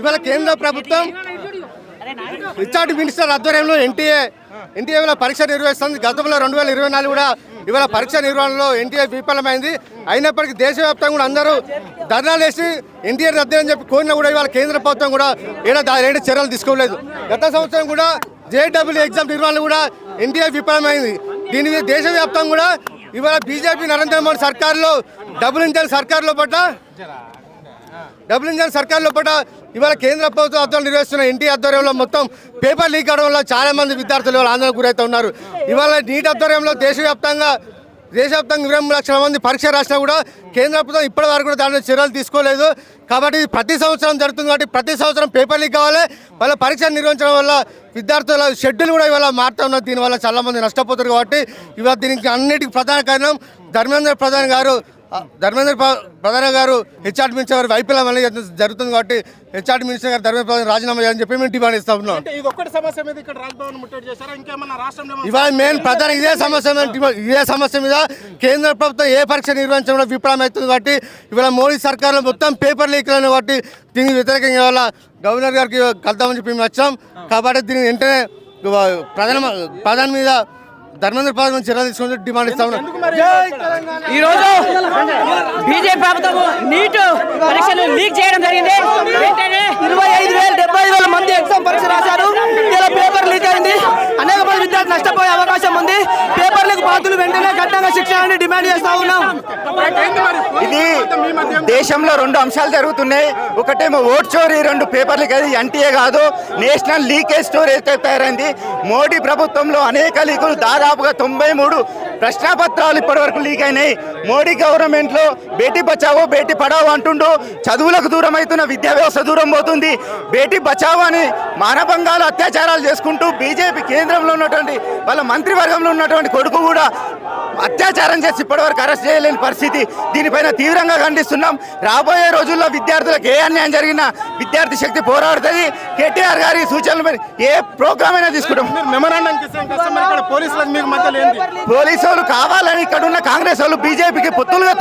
ఇవాళ కేంద్ర ప్రభుత్వం రిచార్డ్ మినిస్టర్ ఆధ్వర్యంలో ఎన్టీఏ పరీక్ష నిర్వహిస్తుంది. గతంలో 2024 కూడా ఇవాళ పరీక్ష నిర్వహణలో ఎన్టీఏ విఫలమైంది. అయినప్పటికీ దేశవ్యాప్తంగా కూడా అందరూ ధర్నాలు వేసి ఎన్టీఏ రద్దు అని చెప్పి కోరినా కూడా ఇవాళ కేంద్ర ప్రభుత్వం కూడా ఏడా చర్యలు తీసుకోలేదు. గత సంవత్సరం కూడా JEE ఎగ్జామ్ నిర్వహణ కూడా ఎన్టీఏ విఫలమైంది. దీని మీద దేశవ్యాప్తంగా కూడా ఇవాళ బీజేపీ నరేంద్ర మోడీ సర్కారులో డబుల్ ఇంజన్ సర్కార్ లోపల ఇవాళ కేంద్ర ప్రభుత్వం ఆధ్వర్యంలో నిర్వహిస్తున్న ఎన్టీ ఆధ్వర్యంలో మొత్తం పేపర్ లీక్ అవడం వల్ల చాలా మంది విద్యార్థులు ఇవాళ ఆందోళనకు గురైతే ఉన్నారు. ఇవాళ నీట్ ఆధ్వర్యంలో దేశవ్యాప్తంగా 23 లక్షల మంది పరీక్ష రాసినా కూడా కేంద్ర ప్రభుత్వం ఇప్పటి వరకు కూడా దాని చర్యలు తీసుకోలేదు. కాబట్టి ప్రతి సంవత్సరం జరుగుతుంది కాబట్టి ప్రతి సంవత్సరం పేపర్ లీక్ కావాలి. వాళ్ళ పరీక్ష నిర్వహించడం వల్ల విద్యార్థుల షెడ్యూల్ కూడా ఇవాళ మారుతూ ఉన్నది. దీనివల్ల చాలా మంది నష్టపోతారు. కాబట్టి ఇవాళ దీనికి అన్నిటికీ ప్రధాన కారణం ధర్మేంద్ర ప్రధాన్ గారు హెచ్ఆర్ మినిస్టర్ గారు వైఫల్యం అనేది జరుగుతుంది. కాబట్టి హెచ్ఆర్ మినిస్టర్ గారు ధర్మేంద్ర ప్రధాన్ రాజీనామా చేయాలని చెప్పి మేము డిమాండ్ ఇస్తా ఉన్నాం. ఇవాళ మెయిన్ ప్రధాన ఇదే సమస్య మీద కేంద్ర ప్రభుత్వం ఏ పరీక్ష నిర్వహించడం విఫలం అవుతుంది. కాబట్టి ఇవాళ మోడీ సర్కార్లో మొత్తం పేపర్ లీక్లను కాబట్టి దీనికి వ్యతిరేకంగా ఇవాళ గవర్నర్ గారికి కలుద్దామని చెప్పి మేము వచ్చాం. కాబట్టి దీన్ని వెంటనే ప్రధాని మీద ధర్మేంద్ర ప్రధాన్ చర్యలు తీసుకుని డిమాండ్ ఇస్తా ఉన్నాం. ఈరోజు బీజేపీ ప్రభుత్వం నీట్ పరీక్షలు లీక్ చేయడం జరిగింది. 25,000 మంది ఎగ్జామ్ పరీక్ష రాశారు. ఇలా పేపర్ లీక్ అయింది. అనేక మంది విద్యార్థులు నష్టపోయే అవకాశం ఉంది. పేపర్ లీక్ బాధ్యులు వెంటనే కఠినంగా శిక్షణ డిమాండ్ చేస్తా ఉన్నాం. ఇది దేశంలో 2 అంశాలు జరుగుతున్నాయి. ఒకటేమో ఓట్ చోరీ, 2 పేపర్ లీక్. అది ఎన్టీఏ కాదు, నేషనల్ లీకేజ్ స్టోరీ అయితే తయారైంది. మోడీ ప్రభుత్వంలో అనేక లీకులు దాదాపుగా 93 ప్రశ్నాపత్రాలు ఇప్పటి వరకు లీక్ అయినాయి. మోడీ గవర్నమెంట్ లో బేటీ బచావో బేటీ పడావో అంటుండు. చదువులకు దూరం అవుతున్న విద్యా వ్యవస్థ దూరం పోతుంది. బేటీ బచావో అని మానభంగాలు అత్యాచారాలు చేసుకుంటూ బీజేపీ కేంద్రంలో ఉన్నటువంటి వాళ్ళ మంత్రివర్గంలో ఉన్నటువంటి కొడుకు కూడా అత్యాచారం చేసి ఇప్పటివరకు అరెస్ట్ చేయలేని పరిస్థితి. దీనిపైన తీవ్రంగా ఖండిస్తున్నాం. రాబోయే రోజుల్లో విద్యార్థులకు ఏ అన్యాయం జరిగినా విద్యార్థి శక్తి పోరాడుతుంది. కేటీఆర్ గారి సూచనలు ఏ ప్రోగ్రామ్ అయినా తీసుకుంటాం. పోలీసు వాళ్ళు కావాలని ఇక్కడ ఉన్న కాంగ్రెస్ వాళ్ళు బీజేపీకి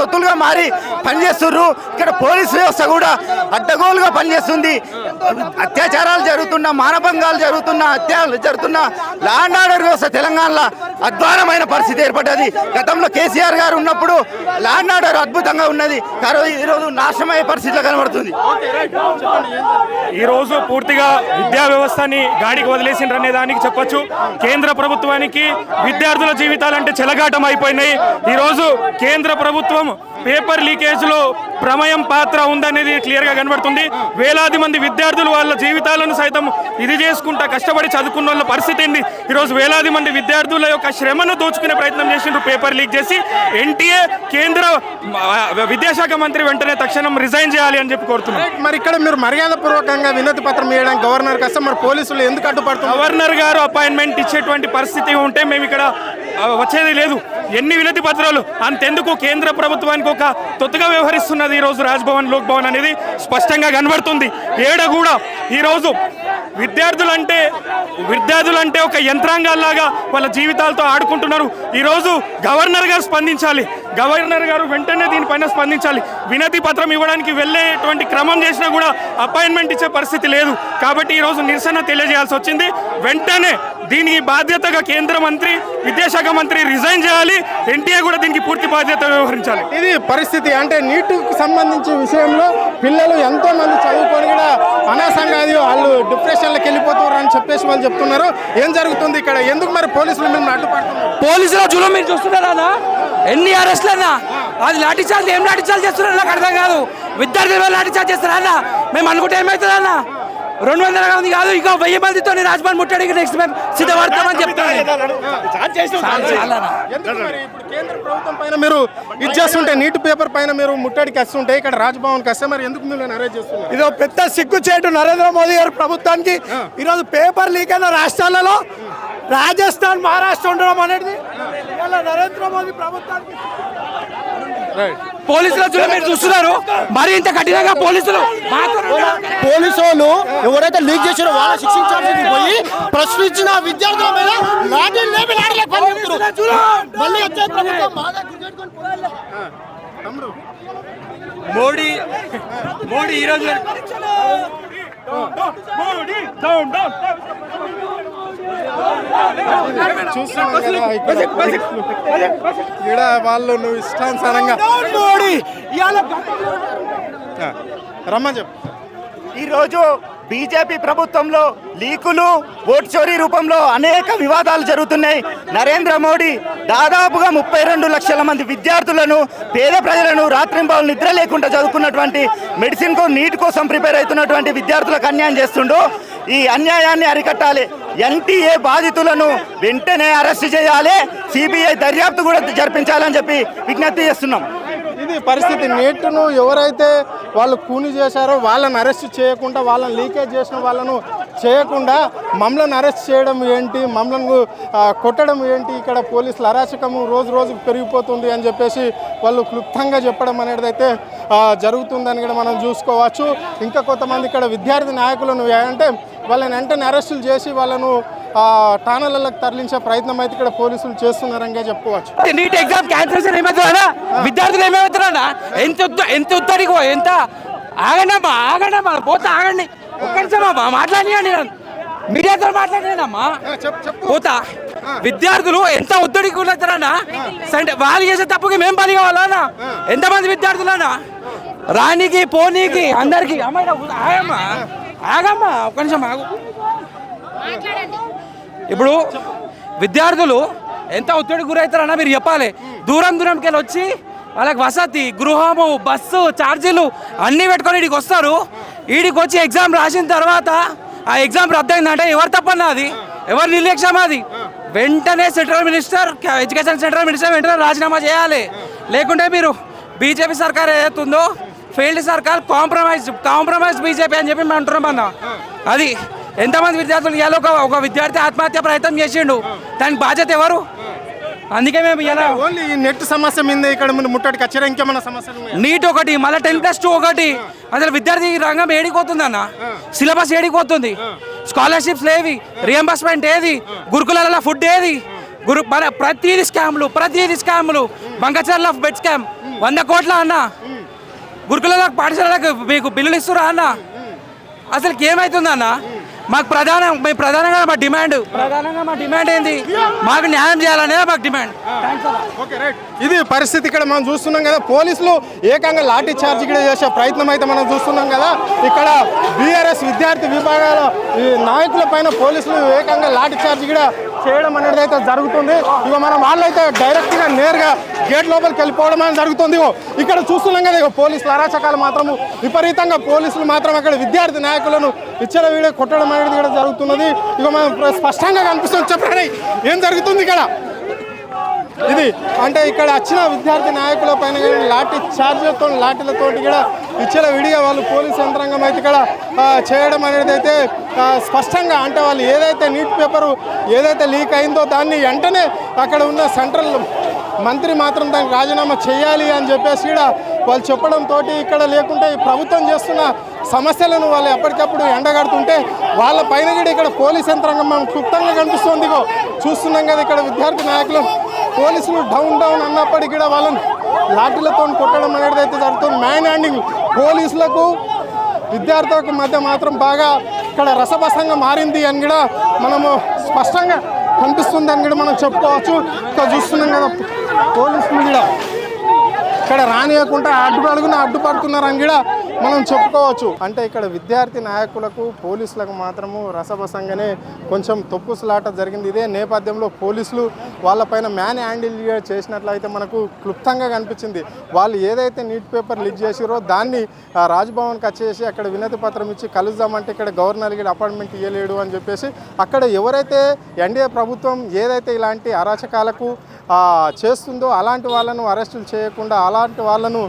తొత్తులుగా మారి పనిచేస్తున్నారు. ఇక్కడ పోలీస్ వ్యవస్థ కూడా అడ్డగోలుగా పనిచేస్తుంది. అత్యాచారాలు జరుగుతున్న, మానభంగాలు జరుగుతున్న, హత్యలు జరుగుతున్న లా అండ్ ఆర్డర్ వ్యవస్థ తెలంగాణలో అద్వారమైన పరిస్థితి ఏర్పడ్డది. గతంలో కేసీఆర్ గారు ఉన్నప్పుడు లా అండ్ ఆర్డర్ అద్భుతంగా ఉన్నది. ఈరోజు నాశనమయ్యే పరిస్థితిలో కనబడుతుంది. ఈరోజు పూర్తిగా విద్యా వ్యవస్థని గాడికి వదిలేసిండ్రనే దానికి చెప్పొచ్చు. కేంద్ర ప్రభుత్వానికి విద్యార్థుల జీవితాలంటే చెలగాటం అయిపోయినాయి. ఈరోజు కేంద్ర ప్రభుత్వం పేపర్ లీకేజ్లో ప్రమేయం పాత్ర ఉందనేది క్లియర్గా కనబడుతుంది. వేలాది మంది విద్యార్థులు వాళ్ళ జీవితాలను సైతం ఇది చేసుకుంటా కష్టపడి చదువుకున్న వాళ్ళ పరిస్థితి ఏంది? ఈరోజు వేలాది మంది విద్యార్థుల యొక్క శ్రమను దోచుకునే ప్రయత్నం చేసిండ్రు పేపర్ లీక్ చేసి. ఎన్టీఏ కేంద్ర విద్యాశాఖ మంత్రి వెంటనే తక్షణం రిజైన్ చేయాలి అని చెప్పి కోరుతున్నారు. మరి ఇక్కడ మీరు మర్యాదపూర్వకంగా వినతి పత్రం ఇవ్వడానికి గవర్నర్ కోసం మరి పోలీసులు ఎందుకు అడ్డుపడుతున్నారు? గవర్నర్ గారు అపాయింట్మెంట్ ఇచ్చేటువంటి పరిస్థితి ఉంటే మేము ఇక్కడ వచ్చేది లేదు. ఎన్ని వినతి పత్రాలు అంతెందుకు కేంద్ర ప్రభుత్వానికి ఒక తొత్తుగా వ్యవహరిస్తున్నది ఈరోజు రాజ్భవన్, లోక్ భవన్ అనేది స్పష్టంగా కనబడుతుంది. ఏడ కూడా ఈరోజు విద్యార్థులంటే ఒక యంత్రాంగాల్లాగా వాళ్ళ జీవితాలతో ఆడుకుంటున్నారు. ఈరోజు గవర్నర్ గారు స్పందించాలి. గవర్నర్ గారు వెంటనే దీనిపైన స్పందించాలి. వినతి పత్రం ఇవ్వడానికి వెళ్ళేటువంటి క్రమం చేసినా కూడా అపాయింట్మెంట్ ఇచ్చే పరిస్థితి లేదు. కాబట్టి ఈరోజు నిరసన తెలియజేయాల్సి వచ్చింది. వెంటనే దీనికి బాధ్యతగా కేంద్ర మంత్రి, విద్యాశాఖ మంత్రి రిజైన్ చేయాలి. ఎన్టీఏ కూడా దీనికి పూర్తి బాధ్యత వ్యవహరించాలి. ఇది పరిస్థితి. అంటే నీటికి సంబంధించిన విషయంలో పిల్లలు ఎంతో మంది చదువుకొని కూడా అనవసరంగా వాళ్ళు డిప్రెషన్లోకి వెళ్ళిపోతారు అని చెప్పేసి వాళ్ళు చెప్తున్నారు. ఏం జరుగుతుంది ఇక్కడ? ఎందుకు మరి పోలీసులు మేము అడ్డుపడుతున్నారు? పోలీసుల జులుం మీరు చూస్తున్నారా? ఎన్ని అరెస్టులన్నా అది లాఠీ చార్జ్, ఏం లాఠీ చార్జ్ చేస్తున్నారు నాకు అర్థం కాదు. విద్యార్థుల లాఠీ చార్జ్ చేస్తారా అన్న? మేము అనుకుంటే ఏమవుతుంది అన్న? 200 మంది కాదు, ఇంకా 1000 మందితో రాజ్భవన్ ముట్టడికి నెక్స్ట్ మేము సిద్ధపడతామని చెప్తాను. కేంద్ర ప్రభుత్వం పైన మీరు ఇది చేస్తుంటే, నీటి పేపర్ పైన మీరు ముట్టడికి వస్తుంటే ఇక్కడ రాజ్భవన్కి వస్తే మరి ఎందుకు మిమ్మల్ని అరెస్ట్ చేస్తున్నారు? ఇదో పెద్ద సిగ్గుచేటు నరేంద్ర మోదీ గారి ప్రభుత్వానికి. ఈరోజు పేపర్ లీక్ అయిన రాష్ట్రాలలో రాజస్థాన్, మహారాష్ట్ర ఉండడం అనేది నరేంద్ర మోదీ ప్రభుత్వానికి. పోలీసుల జులుం మీరు చూస్తున్నారు. మరి ఇంత కఠినంగా పోలీసు వాళ్ళు ఎవరైతే లీక్ చేశారో వాళ్ళ శిక్షించాల్సింది పోయి ప్రశ్నించిన విద్యార్థుల మీద మోడీ ఈరోజు చూస్తున్నాం కదా ఇక్కడ వాళ్ళు నువ్వు ఇష్టానుసారంగా రమ్మని చెప్పు. ఈరోజు బీజేపీ ప్రభుత్వంలో లీకులు ఓటు చోరీ రూపంలో అనేక వివాదాలు జరుగుతున్నాయి. నరేంద్ర మోడీ దాదాపుగా 32 లక్షల మంది విద్యార్థులను, పేద ప్రజలను రాత్రింబాలు నిద్ర లేకుండా చదువుకున్నటువంటి మెడిసిన్కు నీట్ కోసం ప్రిపేర్ అవుతున్నటువంటి విద్యార్థులకు అన్యాయం చేస్తుండు. ఈ అన్యాయాన్ని అరికట్టాలి. ఎన్టీఏ బాధితులను వెంటనే అరెస్ట్ చేయాలి. సిబిఐ దర్యాప్తు కూడా జరిపించాలని చెప్పి విజ్ఞప్తి చేస్తున్నాం. ఇది పరిస్థితి. నీట్ను ఎవరైతే వాళ్ళు కూని చేశారో వాళ్ళని అరెస్ట్ చేయకుండా, వాళ్ళని లీకేజ్ చేసిన వాళ్ళను చేయకుండా మమ్మల్ని అరెస్ట్ చేయడం ఏంటి, మమ్మల్ని కొట్టడం ఏంటి, ఇక్కడ పోలీసుల అరాచకము రోజు రోజుకు పెరిగిపోతుంది అని చెప్పేసి వాళ్ళు క్లుప్తంగా చెప్పడం అనేది అయితే జరుగుతుందని కూడా మనం చూసుకోవచ్చు. ఇంకా కొంతమంది ఇక్కడ విద్యార్థి నాయకులను అంటే వాళ్ళని వెంటనే అరెస్టులు చేసి వాళ్ళను ఠాణాలకు తరలించే ప్రయత్నం అయితే ఇక్కడ పోలీసులు చేస్తున్నారని చెప్పుకోవచ్చు. నీట్ ఎగ్జామ్ క్యాన్సిల్ ఏమవుతుందా, విద్యార్థులు ఏమవుతారన్నా, ఎంత ఉత్తడికో ఎంత ఆగండమ్మా పోతా ఆగండి, ఒక్క నిమిషమమ్మా మాట్లాడియండి, మీడియాతో మాట్లాడినమ్మా పోతా. విద్యార్థులు ఎంత ఒత్తిడికి ఉన్నారన్నా, వాళ్ళు చేసే తప్పుకి మేము పని కావాలన్నా, ఎంతమంది విద్యార్థులన్నా రానికి పోనీకి అందరికి ఆగమ్మా ఒక్క నిమిషం ఆగు. ఇప్పుడు విద్యార్థులు ఎంత ఒత్తిడికి గురవుతారన్నా మీరు చెప్పాలి. దూరంకి వెళ్ళి వచ్చి వాళ్ళకి వసతి, గృహము, బస్సు ఛార్జీలు అన్నీ పెట్టుకొని వీడికి వస్తారు. వీడికి వచ్చి ఎగ్జామ్ రాసిన తర్వాత ఆ ఎగ్జామ్ రద్దయిందంటే ఎవరు తప్పన్నా, అది ఎవరు నిర్లక్ష్యం, అది వెంటనే central minister, education central minister వెంటనే రాజీనామా చేయాలి. లేకుంటే మీరు బీజేపీ సర్కార్ ఏదైతుందో ఫెయిల్డ్ సర్కార్, కాంప్రమైజ్ బీజేపీ అని చెప్పి మేము అంటున్నాం అన్న. అది ఎంతమంది విద్యార్థులు ఇవాళ ఒక విద్యార్థి ఆత్మహత్య ప్రయత్నం చేసిండు, దానికి బాధ్యత ఎవరు? అందుకే మేము ఇలా ఓన్లీ ఈ నెట్ సమస్య మీద ఇక్కడ ముట్టడికి వచ్చారా, ఇంకేమైనా సమస్యలు? నీట్ ఒకటి, మళ్ళీ 10+2 ఒకటి, అసలు విద్యార్థి రంగం ఏడిపోతుంది అన్న, సిలబస్ ఏడిపోతుంది, స్కాలర్షిప్స్ లేవి, రియంబర్స్మెంట్ ఏది, గురుకులాల ఫుడ్ ఏది, ప్రతిదీ స్కామ్లు, బంకచర్ల బెడ్ స్కామ్ 100 కోట్ల అన్న, గురుకులాలకు పాఠశాలకు మీకు బిల్లులు ఇస్తురా అన్న, అసలుకి ఏమవుతుంది అన్న? మాకు ప్రధానంగా మా డిమాండ్ ఏంది, మాకు న్యాయం చేయాలనేది మాకు డిమాండ్. ఇది పరిస్థితి ఇక్కడ మనం చూస్తున్నాం కదా. పోలీసులు ఏకంగా లాఠీ చార్జ్ కూడా చేసే ప్రయత్నం అయితే మనం చూస్తున్నాం కదా. ఇక్కడ బీఆర్ఎస్ విద్యార్థి విభాగాల నాయకుల పైన పోలీసులు ఏకంగా లాఠీ చార్జ్ కూడా చేయడం అనేది అయితే జరుగుతుంది. ఇక మనం వాళ్ళైతే డైరెక్ట్గా నేరుగా గేట్ లోపలికి వెళ్ళిపోవడం అనేది జరుగుతుంది. ఇక్కడ చూస్తున్నాం కదా, ఇక పోలీసుల అరాచకాలు మాత్రము విపరీతంగా, పోలీసులు మాత్రం అక్కడ విద్యార్థి నాయకులను ఇచ్చిన వీడియో కొట్టడం అనేది కూడా జరుగుతున్నది. ఇక మనం స్పష్టంగా కనిపిస్తుంది. చెప్పండి ఏం జరుగుతుంది ఇక్కడ? ఇది అంటే ఇక్కడ వచ్చిన విద్యార్థి నాయకుల పైన లాఠీ చార్జ్లతో, లాఠీలతో కూడా ఇచ్చిన విడిగా వాళ్ళు పోలీస్ యంత్రాంగం అయితే ఇక్కడ చేయడం అనేది అయితే స్పష్టంగా, అంటే వాళ్ళు ఏదైతే నీట్ పేపరు ఏదైతే లీక్ అయిందో దాన్ని వెంటనే అక్కడ ఉన్న సెంట్రల్ మంత్రి మాత్రం దానికి రాజీనామా చేయాలి అని చెప్పేసి కూడా వాళ్ళు చెప్పడంతో ఇక్కడ లేకుంటే ఈ ప్రభుత్వం చేస్తున్న సమస్యలను వాళ్ళు ఎప్పటికప్పుడు ఎండగడుతుంటే వాళ్ళ పైన కూడా ఇక్కడ పోలీస్ యంత్రాంగం మనం క్లుప్తంగా కనిపిస్తుంది. చూస్తున్నాం కదా ఇక్కడ విద్యార్థి నాయకులు, పోలీసులు డౌన్ అన్నప్పటికీ కూడా వాళ్ళని లాఠీలతో కొట్టడం అనేది అయితే జరుగుతుంది. మ్యాన్ హ్యాండింగ్ పోలీసులకు విద్యార్థులకు మధ్య మాత్రం బాగా ఇక్కడ రసభసంగా మారింది అని కూడా మనము స్పష్టంగా కనిపిస్తుంది అని కూడా మనం చెప్పుకోవచ్చు. ఇక్కడ చూస్తున్నాం కదా పోలీసులు కూడా ఇక్కడ రానియకుండా అడ్డుపడుతున్నారని కూడా మనం చెప్పుకోవచ్చు. అంటే ఇక్కడ విద్యార్థి నాయకులకు పోలీసులకు మాత్రము రసభసంగానే కొంచెం తొప్పుసులాట జరిగింది. ఇదే నేపథ్యంలో పోలీసులు వాళ్ళపైన మ్యాన్ హ్యాండిల్ చేసినట్లయితే మనకు క్లుప్తంగా కనిపించింది. వాళ్ళు ఏదైతే నీట్ పేపర్ లీక్ చేసిరో దాన్ని రాజ్భవన్కి వచ్చేసి అక్కడ వినతి పత్రం ఇచ్చి కలుద్దామంటే ఇక్కడ గవర్నర్ కూడా అపాయింట్మెంట్ ఇవ్వలేడు అని చెప్పేసి అక్కడ ఎవరైతే ఎన్డీఏ ప్రభుత్వం ఏదైతే ఇలాంటి అరాచకాలకు చేస్తుందో అలాంటి వాళ్ళను అరెస్టులు చేయకుండా, అలాంటి వాళ్ళను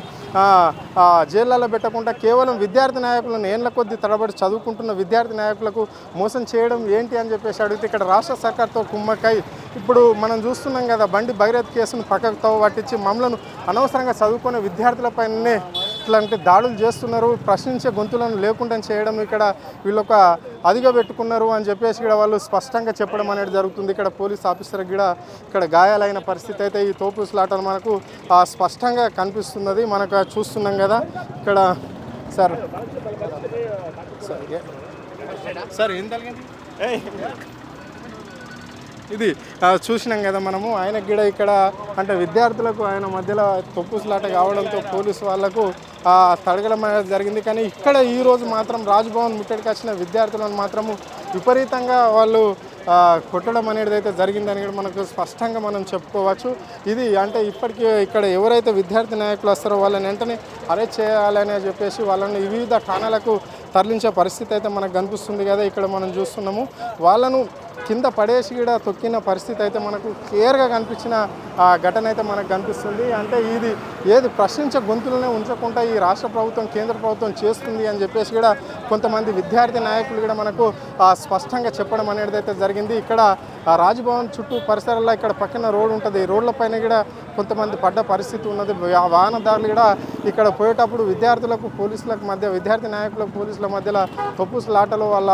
జైళ్ళలో పెట్టకుండా కేవలం విద్యార్థి నాయకులను ఏళ్ల కొద్దీ తడబడి చదువుకుంటున్న విద్యార్థి నాయకులకు మోసం చేయడం ఏంటి అని చెప్పేసి అడిగితే ఇక్కడ రాష్ట్ర సర్కార్తో కుమ్మక్కై ఇప్పుడు మనం చూస్తున్నాం కదా, బండి భగీరథ్ కేసును పక్కకు పట్టించి మమ్మల్ని అనవసరంగా చదువుకునే విద్యార్థులపైనే ఇట్లాంటి దాడులు చేస్తున్నారు, ప్రశ్నించే గొంతులను లేకుండా చేయడం ఇక్కడ వీళ్ళొక అదిగా పెట్టుకున్నారు అని చెప్పేసి ఇక్కడ వాళ్ళు స్పష్టంగా చెప్పడం అనేది జరుగుతుంది. ఇక్కడ పోలీస్ ఆఫీసర్కి కూడా ఇక్కడ గాయాలైన పరిస్థితి అయితే ఈ తోపులాటలు మనకు స్పష్టంగా కనిపిస్తున్నది. మనకు చూస్తున్నాం కదా ఇక్కడ సార్ సార్ ఏం జరిగింది ఇది చూసినాం కదా మనము ఆయనకు కూడా ఇక్కడ అంటే విద్యార్థులకు ఆయన మధ్యలో తొక్కుసలాట కావడంతో పోలీసు వాళ్లకు తడగడం అనేది జరిగింది. కానీ ఇక్కడ ఈరోజు మాత్రం రాజ్భవన్ ముట్టడికి వచ్చిన విద్యార్థులను మాత్రము విపరీతంగా వాళ్ళు కొట్టడం అనేది అయితే జరిగిందని కూడా మనకు స్పష్టంగా మనం చెప్పుకోవచ్చు. ఇది అంటే ఇప్పటికీ ఇక్కడ ఎవరైతే విద్యార్థి నాయకులు వస్తారో వాళ్ళని వెంటనే అరెస్ట్ చేయాలని చెప్పేసి వాళ్ళని వివిధ ఠాణాలకు తరలించే పరిస్థితి అయితే మనకు కనిపిస్తుంది కదా. ఇక్కడ మనం చూస్తున్నాము వాళ్ళను కింద పడేసి కూడా తొక్కిన పరిస్థితి అయితే మనకు క్లియర్గా కనిపించిన ఘటన అయితే మనకు కనిపిస్తుంది. అంటే ఇది ఏది ప్రశ్నించే గొంతులనే ఉంచకుండా ఈ రాష్ట్ర ప్రభుత్వం కేంద్ర ప్రభుత్వం చేస్తుంది అని చెప్పేసి కూడా కొంతమంది విద్యార్థి నాయకులు కూడా మనకు స్పష్టంగా చెప్పడం అనేది అయితే జరిగింది. ఇక్కడ రాజ్భవన్ చుట్టూ పరిసరాల్లో ఇక్కడ పక్కన రోడ్డు ఉంటుంది. రోడ్లపైన కూడా కొంతమంది పడ్డ పరిస్థితి ఉన్నది. వాహనదారులు కూడా ఇక్కడ పోయేటప్పుడు విద్యార్థులకు పోలీసులకు మధ్య విద్యార్థి నాయకులకు పోలీసుల మధ్యలో తొప్పులాటలో వాళ్ళ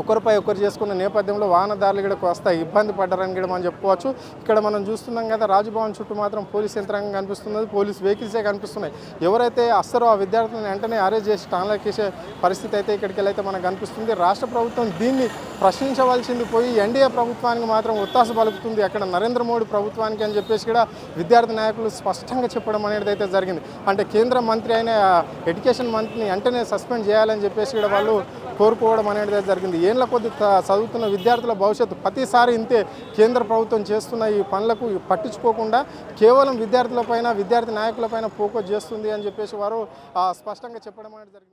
ఒకరిపై ఒకరు చేసుకున్న నేపథ్యంలో వాహనదారులు కూడా వస్తా ఇబ్బంది పడ్డారని కూడా మనం చెప్పుకోవచ్చు. ఇక్కడ మనం చూస్తున్నాం కదా రాజ్భవన్ చుట్టూ మాత్రం పోలీస్ యంత్రాంగం కనిపిస్తున్నది, పోలీస్ వెహికల్సే కనిపిస్తున్నాయి. ఎవరైతే వస్తారో ఆ విద్యార్థులను వెంటనే అరెస్ట్ చేసి టాన్లోకి వేసే పరిస్థితి అయితే ఇక్కడికి వెళ్ళైతే మనకు కనిపిస్తుంది. రాష్ట్ర ప్రభుత్వం దీన్ని ప్రశ్నించవలసింది పోయి ఎన్డీఏ ప్రభుత్వానికి మాత్రం ఒత్తాస పలుకుతుంది, అక్కడ నరేంద్ర మోడీ ప్రభుత్వానికి అని చెప్పేసి కూడా విద్యార్థి నాయకులు స్పష్టంగా చెప్పడం అనేది అయితే జరిగింది. అంటే కేంద్ర మంత్రి అయిన ఎడ్యుకేషన్ మంత్రిని వెంటనే సస్పెండ్ చేయాలని చెప్పేసి కూడా వాళ్ళు కోరుకోవడం అనేది జరిగింది. ఏళ్ళ కొద్ది చదువుతున్న విద్యార్థుల భవిష్యత్తు ప్రతిసారి ఇంతే కేంద్ర ప్రభుత్వం చేస్తున్న ఈ పనులకు పట్టించుకోకుండా కేవలం విద్యార్థులపైన విద్యార్థి నాయకులపైన ఫోకస్ చేస్తుంది అని చెప్పేసి వారు స్పష్టంగా చెప్పడం అనేది జరిగింది.